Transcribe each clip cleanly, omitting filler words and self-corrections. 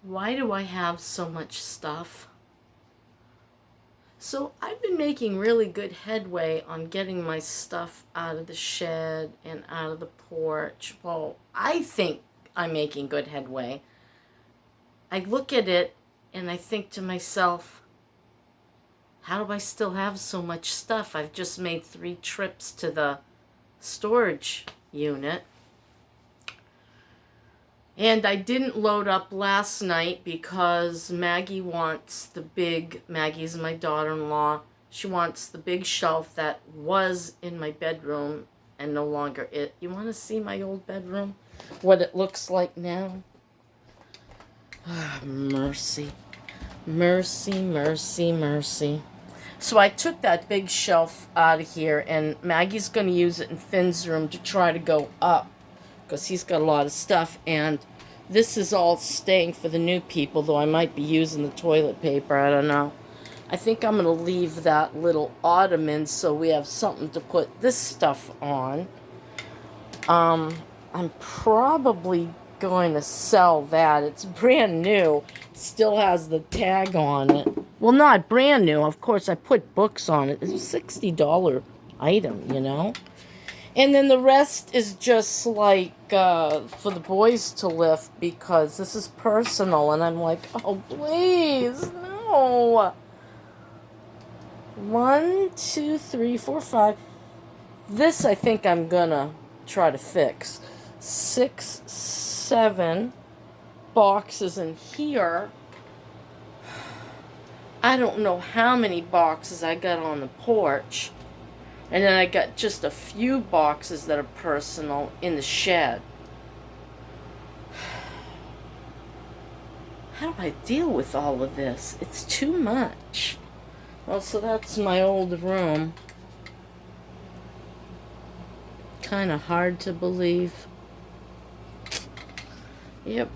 Why do I have so much stuff? So I've been making really good headway on getting my stuff out of the shed and out of the porch. Well, I think I'm making good headway. I look at it and I think to myself, how do I still have so much stuff? I've just made 3 trips to the storage unit. And I didn't load up last night because Maggie's my daughter-in-law, she wants the big shelf that was in my bedroom and no longer it. You want to see my old bedroom? What it looks like now? Ah, mercy. Mercy, mercy, mercy. So I took that big shelf out of here, and Maggie's going to use it in Finn's room to try to go up because he's got a lot of stuff, and this is all staying for the new people, though I might be using the toilet paper. I don't know. I think I'm going to leave that little ottoman so we have something to put this stuff on. I'm probably going to sell that. It's brand new. Still has the tag on it. Well, not brand new. Of course, I put books on it. It's a $60 item, you know? And then the rest is just like for the boys to lift because this is personal. And I'm like, oh, please, no. 1, 2, 3, 4, 5. This I think I'm going to try to fix. 6, 7 boxes in here. I don't know how many boxes I got on the porch. And then I got just a few boxes that are personal in the shed. How do I deal with all of this? It's too much. Well, so that's my old room. Kind of hard to believe. Yep.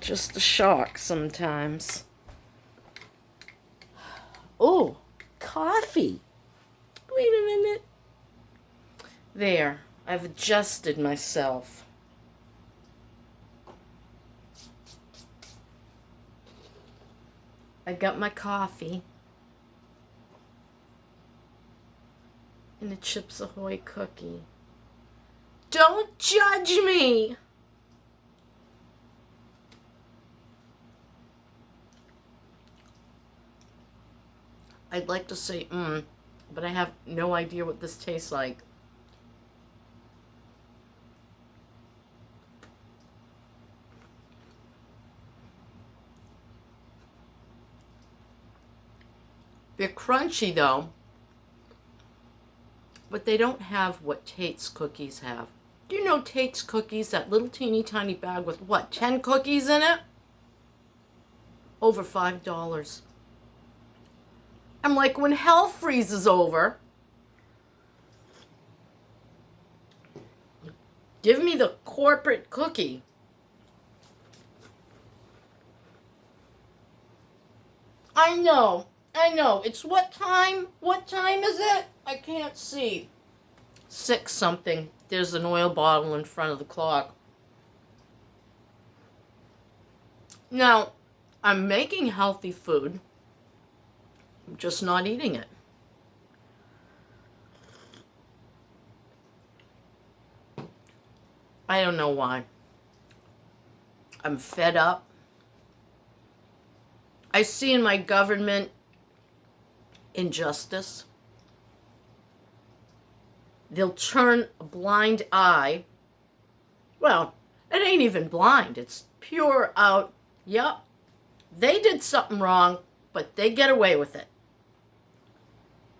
Just a shock sometimes. Oh, coffee. Wait a minute. There. I've adjusted myself. I got my coffee. And a Chips Ahoy cookie. Don't judge me! I'd like to say, but I have no idea what this tastes like. They're crunchy, though. But they don't have what Tate's cookies have. Do you know Tate's cookies, that little teeny tiny bag with, what, 10 cookies in it? Over $5. I'm like, when hell freezes over, give me the corporate cookie. I know. It's what time? What time is it? I can't see. 6 something. There's an oil bottle in front of the clock. Now, I'm making healthy food. I'm just not eating it. I don't know why. I'm fed up. I see in my government injustice. They'll turn a blind eye. Well, it ain't even blind. It's pure out, yep, they did something wrong, but they get away with it.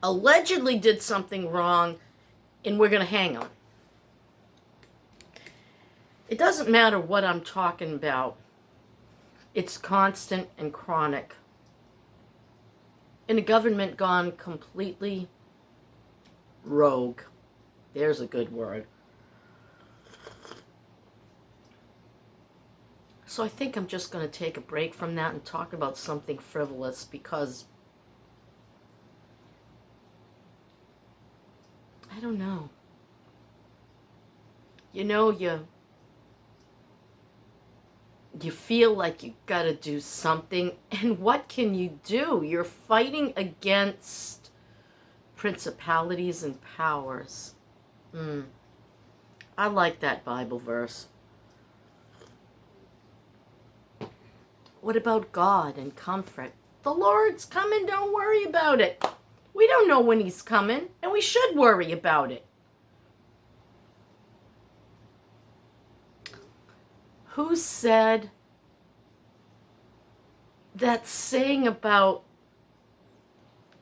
Allegedly did something wrong, and we're going to hang them. It doesn't matter what I'm talking about. It's constant and chronic. And a government gone completely rogue. There's a good word. So I think I'm just going to take a break from that and talk about something frivolous because I don't know. You know, you You feel like you gotta do something, and what can you do? You're fighting against principalities and powers. I like that Bible verse. What about God and comfort? The Lord's coming, don't worry about it. We don't know when he's coming, and we should worry about it. Who said that saying about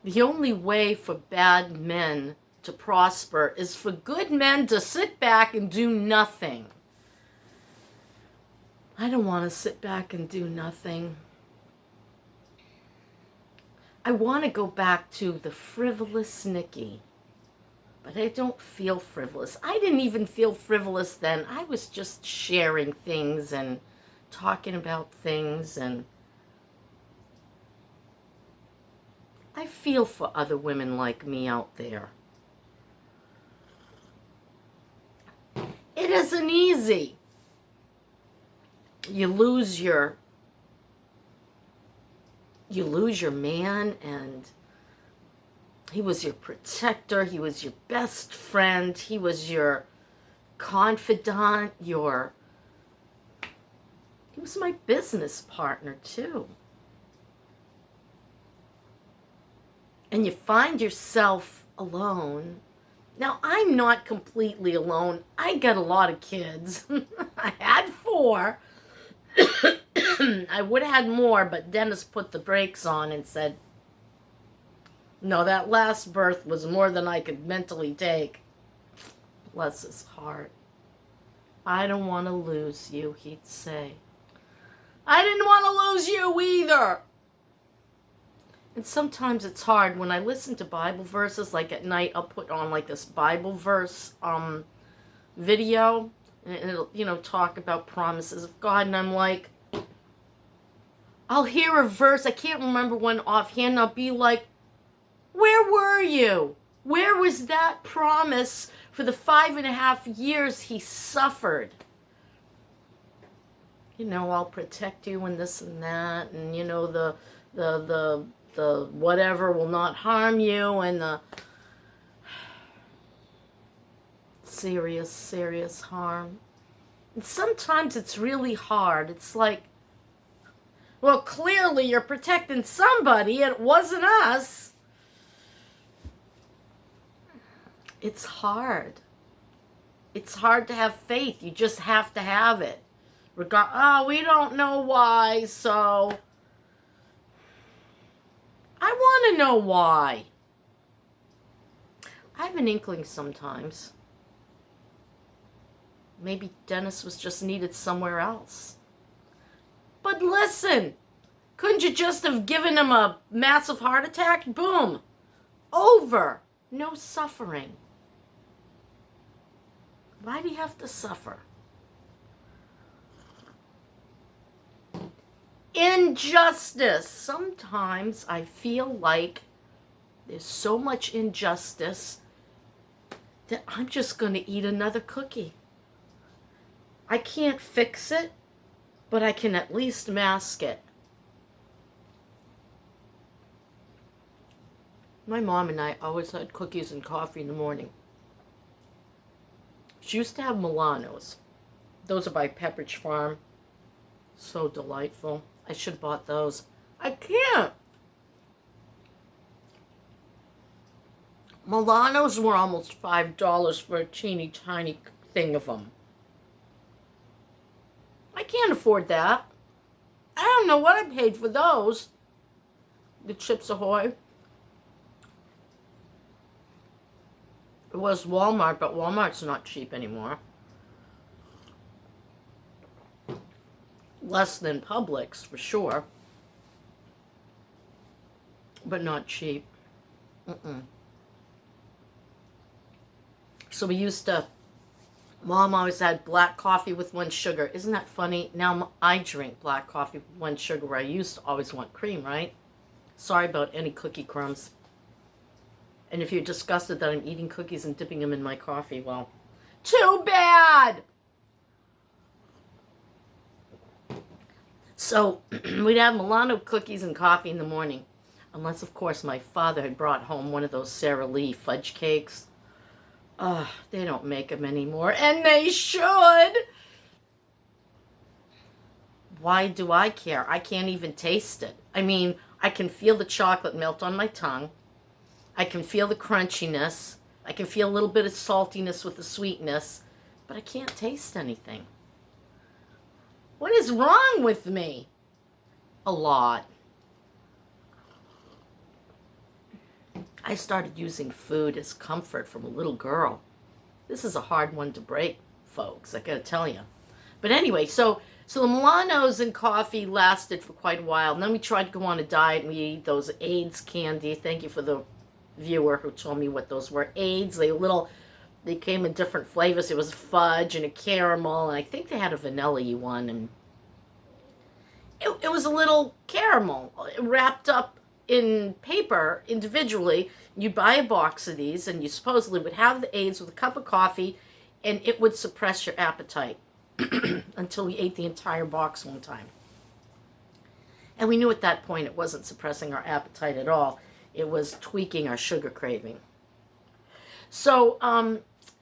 the only way for bad men to prosper is for good men to sit back and do nothing? I don't want to sit back and do nothing. I want to go back to the frivolous Nikki, but I don't feel frivolous. I didn't even feel frivolous then. I was just sharing things and talking about things, and I feel for other women like me out there. It isn't easy. You lose your man, and he was your protector, he was your best friend, he was your confidant, he was my business partner too. And you find yourself alone. Now, I'm not completely alone. I got a lot of kids. I had 4. I would have had more, but Dennis put the brakes on and said, no, that last birth was more than I could mentally take. Bless his heart. I don't want to lose you, he'd say. I didn't want to lose you either. And sometimes it's hard when I listen to Bible verses, like at night I'll put on like this Bible verse video, and it'll, talk about promises of God, and I'm like, I'll hear a verse, I can't remember one offhand, and I'll be like, where were you? Where was that promise for the 5.5 years he suffered? I'll protect you and this and that, and the whatever will not harm you, and the serious harm. And sometimes it's really hard. It's like, well, clearly you're protecting somebody, it wasn't us. It's hard. It's hard to have faith. You just have to have it. We don't know why, so I want to know why. I have an inkling sometimes. Maybe Dennis was just needed somewhere else. But listen, couldn't you just have given him a massive heart attack? Boom. Over. No suffering. Why do you have to suffer? Injustice. Sometimes I feel like there's so much injustice that I'm just going to eat another cookie. I can't fix it, but I can at least mask it. My mom and I always had cookies and coffee in the morning. She used to have Milanos. Those are by Pepperidge Farm. So delightful. I should have bought those. I can't. Milanos were almost $5 for a teeny tiny thing of them. I can't afford that. I don't know what I paid for those. The Chips Ahoy. It was Walmart, but Walmart's not cheap anymore. Less than Publix, for sure. But not cheap. So we used to... Mom always had black coffee with 1 sugar. Isn't that funny? Now I drink black coffee with 1 sugar, where I used to always want cream, right? Sorry about any cookie crumbs. And if you're disgusted that I'm eating cookies and dipping them in my coffee, well, too bad! So we'd have Milano cookies and coffee in the morning. Unless, of course, my father had brought home one of those Sara Lee fudge cakes. They don't make them anymore, and they should. Why do I care? I can't even taste it. I mean, I can feel the chocolate melt on my tongue. I can feel the crunchiness. I can feel a little bit of saltiness with the sweetness, but I can't taste anything. What is wrong with me? A lot. I started using food as comfort from a little girl. This is a hard one to break, folks, I gotta tell you. But anyway, so the Milanos and coffee lasted for quite a while. And then we tried to go on a diet and we ate those AIDS candy. Thank you for the viewer who told me what those were. AIDS, they came in different flavors. There was fudge and a caramel, and I think they had a vanilla-y one. And it was a little caramel wrapped up in paper individually. You buy a box of these, and you supposedly would have the AIDS with a cup of coffee, and it would suppress your appetite until we ate the entire box one time. And we knew at that point it wasn't suppressing our appetite at all. It was tweaking our sugar craving. So,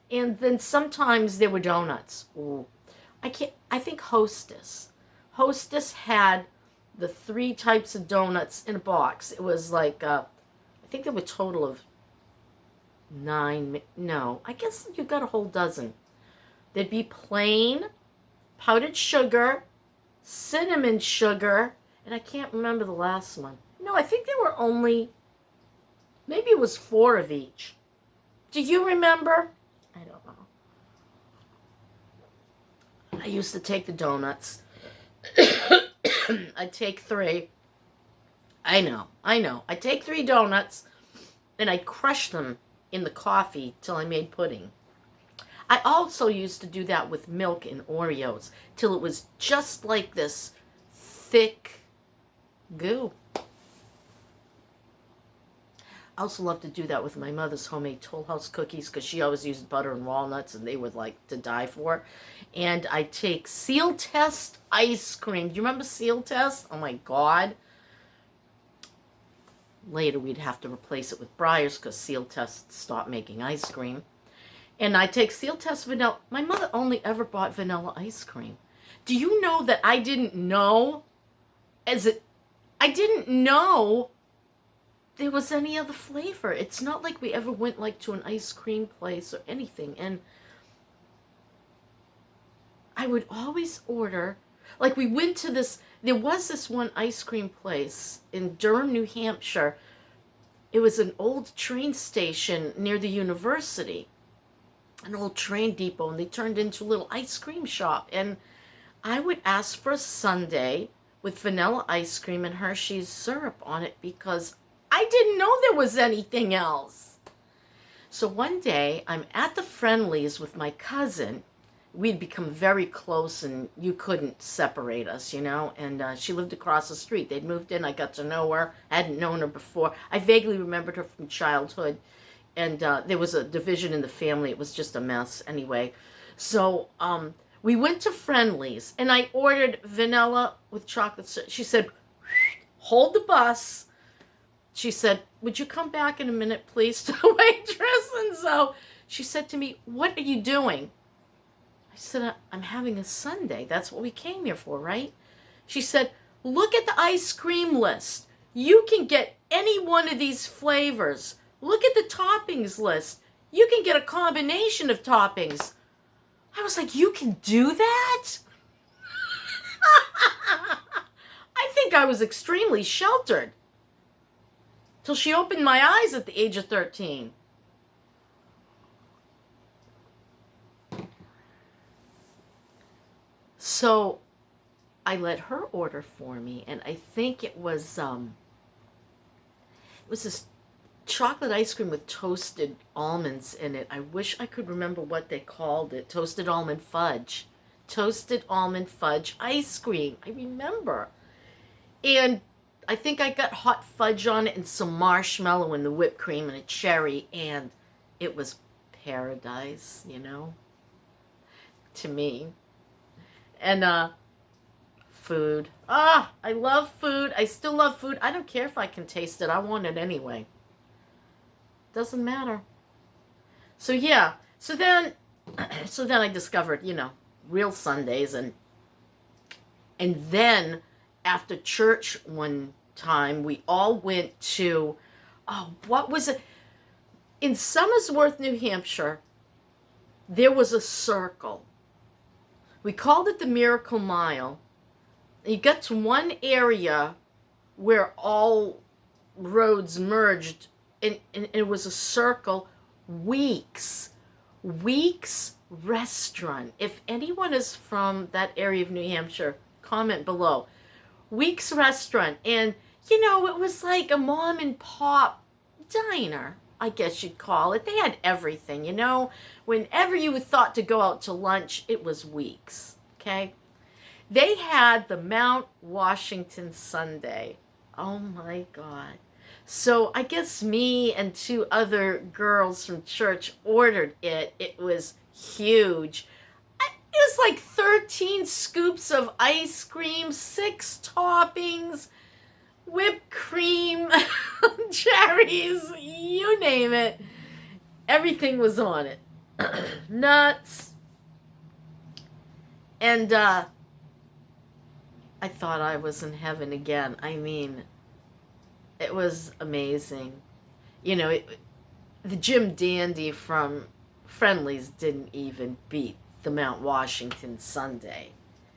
and then sometimes there were donuts. Ooh. I think Hostess had the 3 types of donuts in a box. It was like, I think there were a total of 9. No, I guess you got a whole dozen. There'd be plain, powdered sugar, cinnamon sugar, and I can't remember the last one. No, I think there were only, maybe it was 4 of each. Do you remember? I don't know. I used to take the donuts. I'd take 3. I know. I'd take 3 donuts, and I'd crush them in the coffee till I made pudding. I also used to do that with milk and Oreos till it was just like this thick goo. I also love to do that with my mother's homemade Toll House cookies because she always used butter and walnuts and they were like to die for. And I take Seal Test ice cream. Do you remember Seal Test? Oh my God. Later we'd have to replace it with Breyers because Seal Test stopped making ice cream. And I take Seal Test vanilla. My mother only ever bought vanilla ice cream. Do you know that I didn't know there was any other flavor. It's not like we ever went like to an ice cream place or anything. And I would always order, like we went to there was this one ice cream place in Durham, New Hampshire. It was an old train station near the university, an old train depot, and they turned into a little ice cream shop. And I would ask for a sundae with vanilla ice cream and Hershey's syrup on it because I didn't know there was anything else. So one day, I'm at the Friendlies with my cousin. We'd become very close, and you couldn't separate us, you know. And she lived across the street. They'd moved in. I got to know her. I hadn't known her before. I vaguely remembered her from childhood. And there was a division in the family. It was just a mess anyway. So we went to Friendlies, and I ordered vanilla with chocolate syrup. She said, hold the bus. She said, would you come back in a minute, please, to the waitress? And so she said to me, what are you doing? I said, I'm having a sundae. That's what we came here for, right? She said, look at the ice cream list. You can get any one of these flavors. Look at the toppings list. You can get a combination of toppings. I was like, you can do that? I think I was extremely sheltered. Till she opened my eyes at the age of 13. So I let her order for me, and I think it was this chocolate ice cream with toasted almonds in it. I wish I could remember what they called it. Toasted almond fudge. Toasted almond fudge ice cream. I remember. And I think I got hot fudge on it and some marshmallow and the whipped cream and a cherry, and it was paradise, you know, to me. And food. Ah, I love food. I still love food. I don't care if I can taste it. I want it anyway. Doesn't matter. So yeah. So then I discovered, real Sundays, and then after church one time we all went to, oh, what was it? In Somersworth, New Hampshire, there was a circle. We called it the Miracle Mile. You got to one area where all roads merged, and it was a circle. Weeks Restaurant. If anyone is from that area of New Hampshire, comment below. Weeks Restaurant. And, it was like a mom and pop diner, I guess you'd call it. They had everything, Whenever you thought to go out to lunch, it was Weeks, okay? They had the Mount Washington sundae. Oh my God. So I guess me and two other girls from church ordered it. It was huge. It was like 13 scoops of ice cream, 6 toppings, whipped cream, cherries, you name it. Everything was on it. Nuts. And I thought I was in heaven again. I mean, it was amazing. The Jim Dandy from Friendly's didn't even beat the Mount Washington sundae.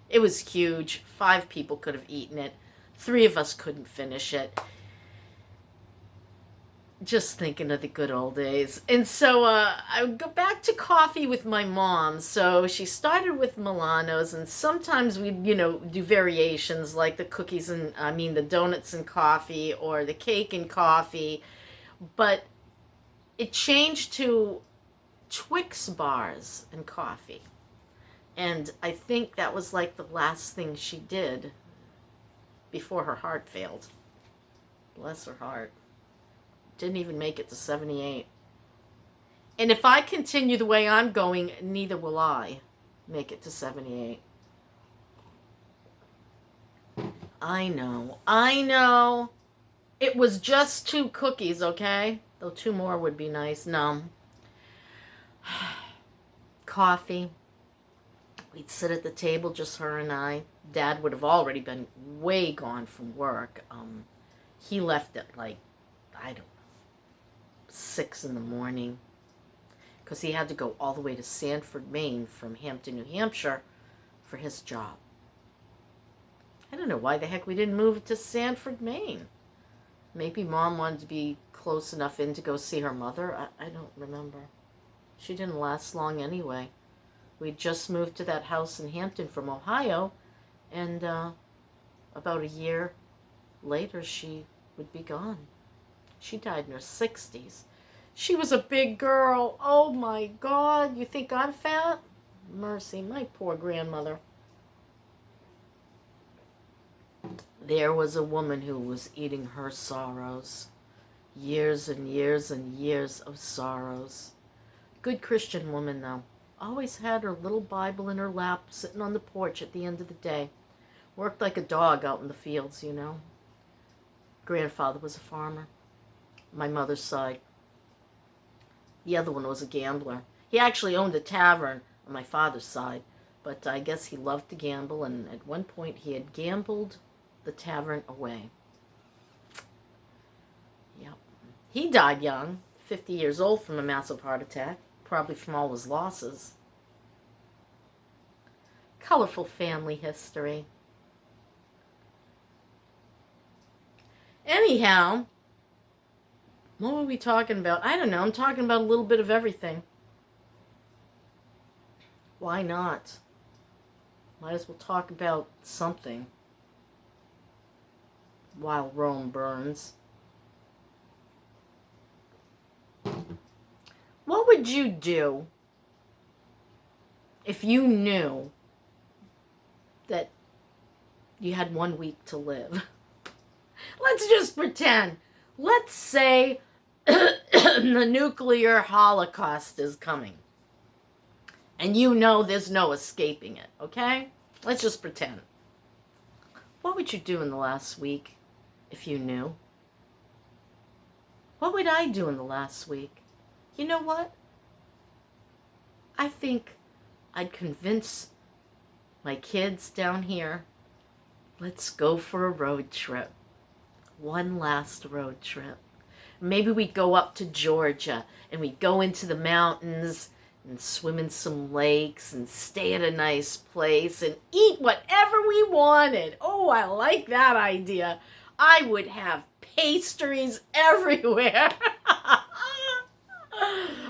It was huge. 5 people could have eaten it. 3 of us couldn't finish it. Just thinking of the good old days. And so I would go back to coffee with my mom. So she started with Milanos, and sometimes we'd, do variations like the the donuts and coffee, or the cake and coffee. But it changed to Twix bars and coffee. And I think that was like the last thing she did before her heart failed. Bless her heart. Didn't even make it to 78. And if I continue the way I'm going, neither will I make it to 78. I know. It was just 2 cookies, okay? Though 2 more would be nice. No. Coffee. We'd sit at the table, just her and I. Dad would have already been way gone from work. He left at I don't know, 6 in the morning, because he had to go all the way to Sanford, Maine from Hampton, New Hampshire for his job. I don't know why the heck we didn't move to Sanford, Maine. Maybe Mom wanted to be close enough in to go see her mother. I don't remember. She didn't last long anyway. We just moved to that house in Hampton from Ohio, and about a year later she would be gone. She died in her 60s. She was a big girl. Oh my God. You think I'm fat? Mercy, my poor grandmother. There was a woman who was eating her sorrows. Years and years and years of sorrows. Good Christian woman, though. Always had her little Bible in her lap, sitting on the porch at the end of the day. Worked like a dog out in the fields, Grandfather was a farmer. My mother's side. The other one was a gambler. He actually owned a tavern on my father's side, but I guess he loved to gamble, and at one point he had gambled the tavern away. Yep. He died young, 50 years old, from a massive heart attack, probably from all his losses. Colorful family history. Anyhow, what were we talking about? I don't know. I'm talking about a little bit of everything. Why not? Might as well talk about something while Rome burns. What would you do if you knew that you had 1 week to live? Let's just pretend. Let's say the nuclear holocaust is coming. And there's no escaping it, okay? Let's just pretend. would you do in the last week if you knew? What would I do in the last week? You know what? I think I'd convince my kids down here, let's go for a road trip. One last road trip. Maybe we'd go up to Georgia and we'd go into the mountains and swim in some lakes and stay at a nice place and eat whatever we wanted. Oh, I like that idea. I would have pastries everywhere.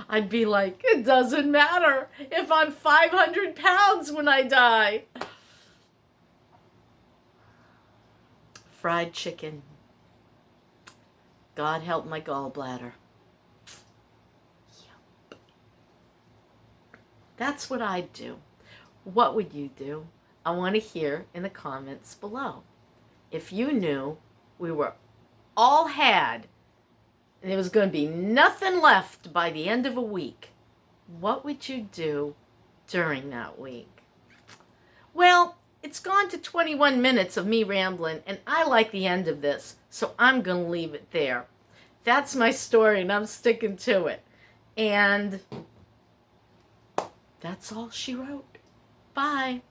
I'd be like, it doesn't matter if I'm 500 pounds when I die. Fried chicken. God help my gallbladder. Yep. That's what I'd do. What would you do? I want to hear in the comments below. If you knew we were all had and there was going to be nothing left by the end of a week, what would you do during that week? Well, it's gone to 21 minutes of me rambling, and I like the end of this, so I'm going to leave it there. That's my story, and I'm sticking to it. And that's all she wrote. Bye.